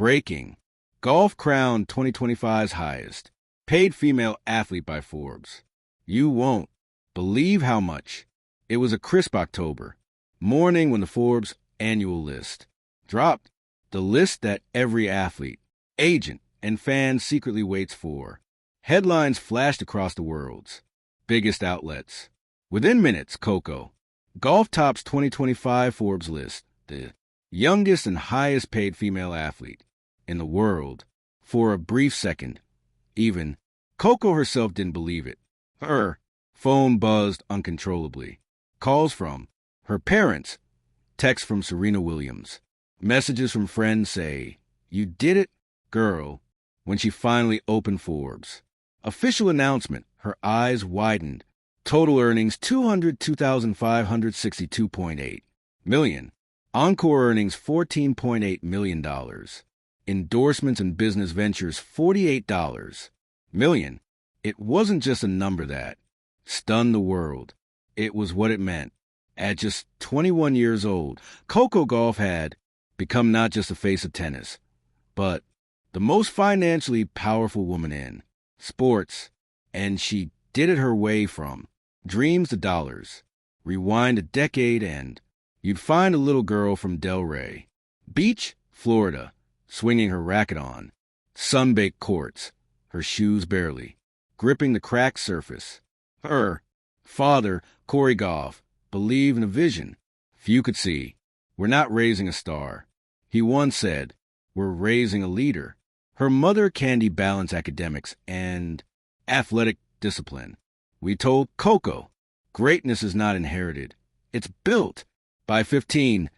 Breaking. Golf crowned 2025's highest paid female athlete by Forbes. You won't believe how much. It was a crisp October morning when the Forbes annual list dropped. The list that every athlete, agent, and fan secretly waits for. Headlines flashed across the world's biggest outlets. Within minutes, Coco Gauff tops 2025 Forbes list, the youngest and highest paid female athlete in the world. For a brief second, even Coco herself didn't believe it. Her phone buzzed uncontrollably. Calls from her parents, texts from Serena Williams, messages from friends say, "You did it, girl." When she finally opened Forbes' official announcement, her eyes widened. Total earnings $202,562.8 million. Encore earnings $14.8 million. Endorsements and business ventures $48 million. It wasn't just a number that stunned the world. It was what it meant. At just 21 years old, Coco Gauff had become not just the face of tennis, but the most financially powerful woman in sports, and she did it her way from dreams to dollars. Rewind a decade and you'd find a little girl from Delray Beach, Florida, swinging her racket on sun-baked courts, her shoes barely gripping the cracked surface. Her father, Coco Gauff, believed in a vision few could see. "We're not raising a star," he once said. "We're raising a leader." Her mother, Candy, balanced academics and athletic discipline. We told Coco, greatness is not inherited, it's built. By 15,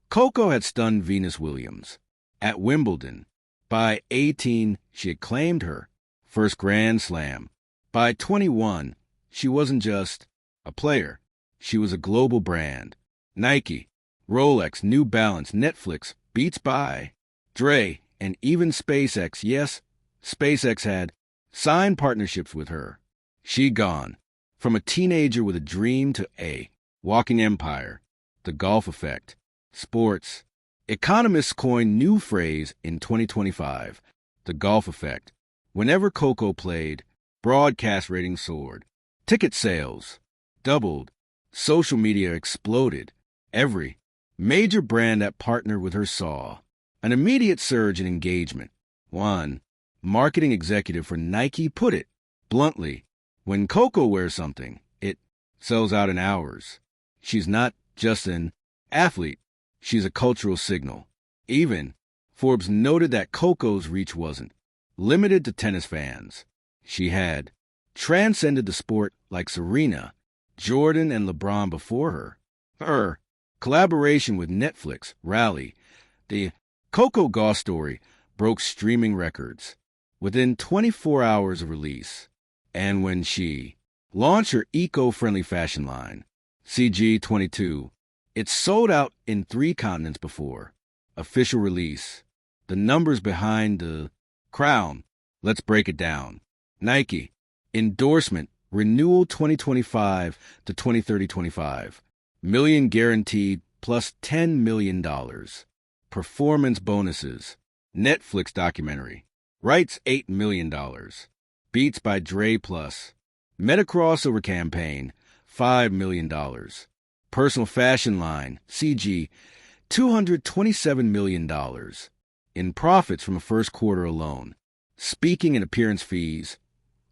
Coco had stunned Venus Williams at Wimbledon. By 18, she had claimed her first Grand Slam. By 21, she wasn't just a player. She was a global brand. Nike, Rolex, New Balance, Netflix, Beats by Dre, and even SpaceX. Yes, SpaceX had signed partnerships with her. She gone from a teenager with a dream to a walking empire. The Gauff effect. Sports. Economists coined new phrase in 2025, the Gauff effect. Whenever Coco played, broadcast ratings soared. Ticket sales doubled. Social media exploded. Every major brand that partnered with her saw an immediate surge in engagement. One marketing executive for Nike put it bluntly, when Coco wears something, it sells out in hours. She's not just an athlete, she's a cultural signal. Even Forbes noted that Coco's reach wasn't limited to tennis fans. She had transcended the sport like Serena, Jordan, and LeBron before her. Her collaboration with Netflix, Rally, the Coco Gauff story, broke streaming records within 24 hours of release. And when she launched her eco-friendly fashion line, CG22, it sold out in 3 continents before official release. The numbers behind the crown, let's break it down. Nike, endorsement, renewal 2025 to 2030-25, million guaranteed plus $10 million. Performance bonuses, Netflix documentary, rights $8 million. Beats by Dre plus, meta crossover campaign, $5 million. Personal fashion line, CG, $227 million. In profits from the first quarter alone. Speaking and appearance fees,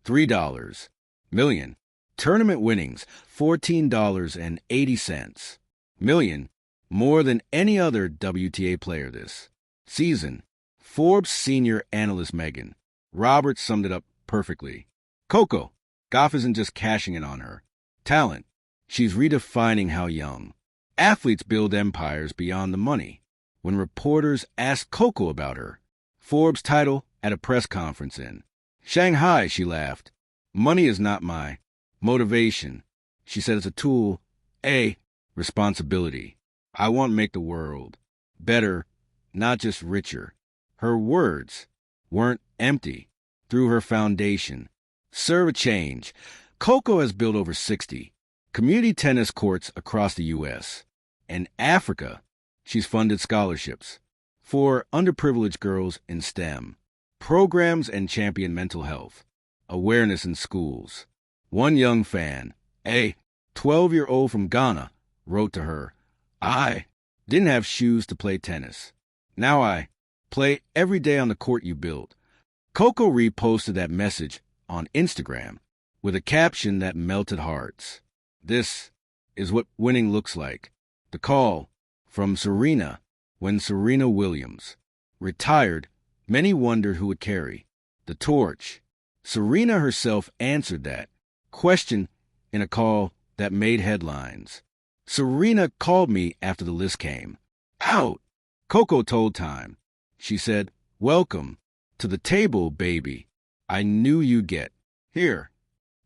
$3 million. Tournament winnings, $14.80 million. More than any other WTA player this season. Forbes senior analyst Megan Roberts summed it up perfectly. Coco Gauff isn't just cashing in on her talent. She's redefining how young athletes build empires beyond the money. When reporters asked Coco about her Forbes title at a press conference in Shanghai, she laughed. "Money is not my motivation." She said it's a tool, a responsibility. "I want to make the world better, not just richer." Her words weren't empty. Through her foundation, Serve a Change, Coco has built over 60 community tennis courts across the U.S. and Africa. She's funded scholarships for underprivileged girls in STEM, programs and champion mental health, awareness in schools. One young fan, a 12-year-old from Ghana, wrote to her, "I didn't have shoes to play tennis. Now I play every day on the court you built." Coco reposted that message on Instagram with a caption that melted hearts. "This is what winning looks like." The call from Serena when Serena Williams retired, many wondered who would carry the torch. Serena herself answered that question in a call that made headlines. "Serena called me after the list came out," Coco told Time. She said, "Welcome to the table, baby. I knew you'd get here."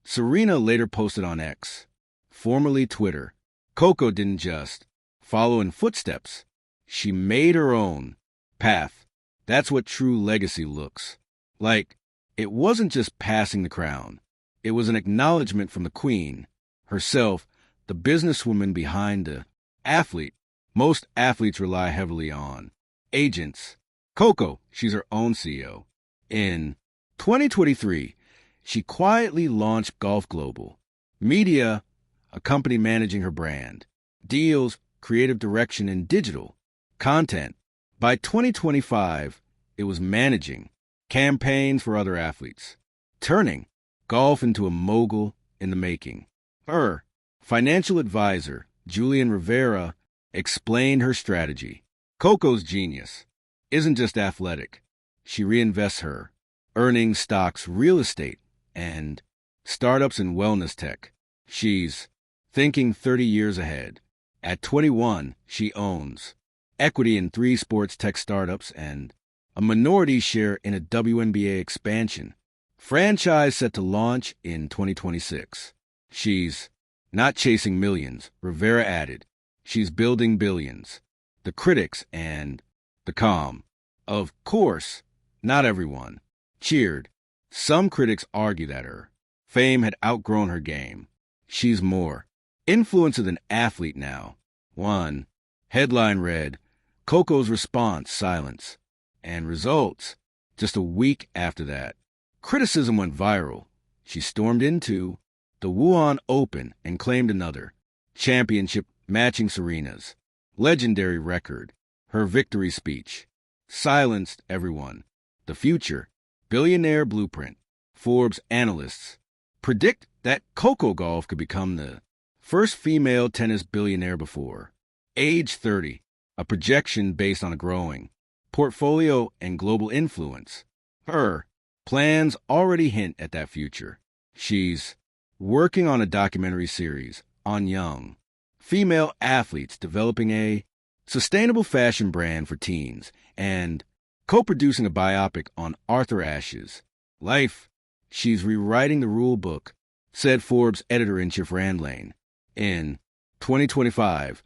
Serena later posted on X, formerly Twitter, "Coco didn't just follow in footsteps. She made her own path. That's what true legacy looks like." It wasn't just passing the crown. It was an acknowledgement from the queen herself, the businesswoman behind the athlete. Most athletes rely heavily on agents. Coco, she's her own CEO. In 2023, she quietly launched Golf Global Media, a company managing her brand, deals, creative direction, and digital content. By 2025, it was managing campaigns for other athletes, turning golf into a mogul in the making. Her financial advisor, Julian Rivera, explained her strategy. Coco's genius isn't just athletic. She reinvests her earnings, stocks, real estate, and startups in wellness tech. She's thinking 30 years ahead. At 21, she owns equity in 3 sports tech startups and a minority share in a WNBA expansion franchise set to launch in 2026. She's not chasing millions, Rivera added. She's building billions. The critics and the calm. Of course, not everyone cheered. Some critics argue that her fame had outgrown her game. She's more influencer than athlete now. One headline read, "Coco's response, silence." And results, just a week after that. Criticism went viral. She stormed into the Wuhan Open and claimed another championship matching Serena's legendary record. Her victory speech silenced everyone. The future billionaire blueprint. Forbes analysts predict that Coco Gauff could become the first female tennis billionaire before age 30, a projection based on a growing portfolio and global influence. Her plans already hint at that future. She's working on a documentary series on young female athletes, developing a sustainable fashion brand for teens, and co-producing a biopic on Arthur Ashe's life. She's rewriting the rule book, said Forbes editor-in-chief Rand Lane. In 2025,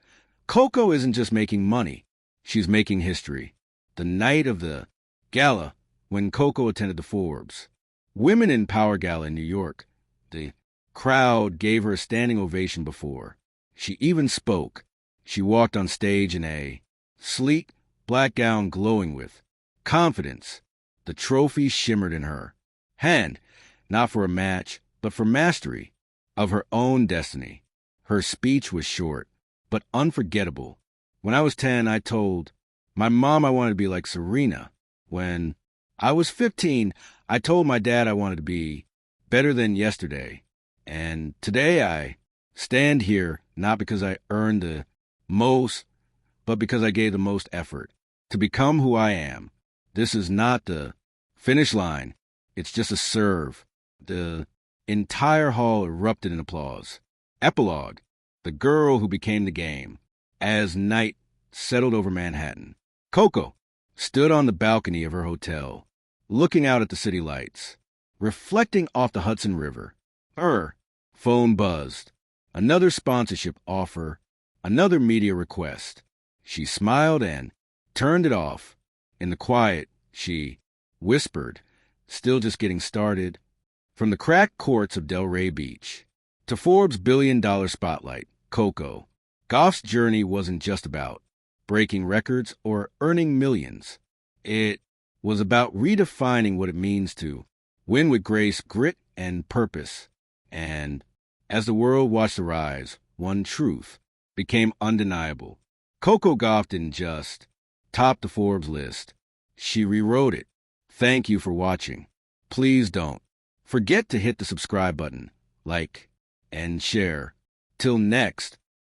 Coco isn't just making money, she's making history. The night of the gala, when Coco attended the Forbes Women in Power Gala in New York, the crowd gave her a standing ovation before she even spoke. She walked on stage in a sleek black gown glowing with confidence. The trophy shimmered in her hand, not for a match, but for mastery of her own destiny. Her speech was short, but unforgettable. "When I was 10, I told my mom I wanted to be like Serena. When I was 15, I told my dad I wanted to be better than yesterday. And today I stand here not because I earned the most, but because I gave the most effort to become who I am. This is not the finish line. It's just a serve." The entire hall erupted in applause. Epilogue: the girl who became the game. As night settled over Manhattan, Coco stood on the balcony of her hotel, looking out at the city lights, reflecting off the Hudson River. Her phone buzzed. Another sponsorship offer, another media request. She smiled and turned it off. In the quiet, she whispered, "Still just getting started." From the cracked courts of Delray Beach to Forbes' billion-dollar spotlight, Coco Gauff's journey wasn't just about breaking records, or earning millions. It was about redefining what it means to win with grace, grit, and purpose. And as the world watched her rise, one truth became undeniable. Coco Gauff didn't just top the Forbes list. She rewrote it. Thank you for watching. Please don't forget to hit the subscribe button, like, and share. Till next.